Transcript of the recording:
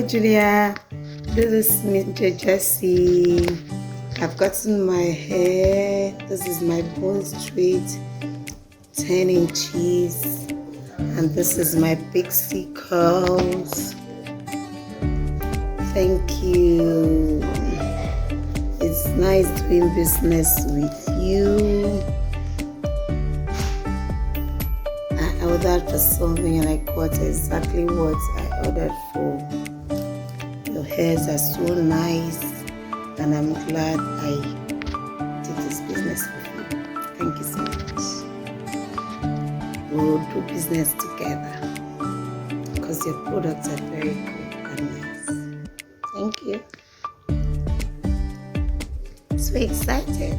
Julia, this is Mr. Jessie. I've gotten my hair. This is my bone straight 10 inches, and this is my Pixie curls. Thank you. It's nice doing business with you. I ordered for something and I got exactly what I ordered for. Your hairs are so nice, and I'm glad I did this business with you. Thank you so much. We'll do business together because your products are very good and nice. Thank you. So excited.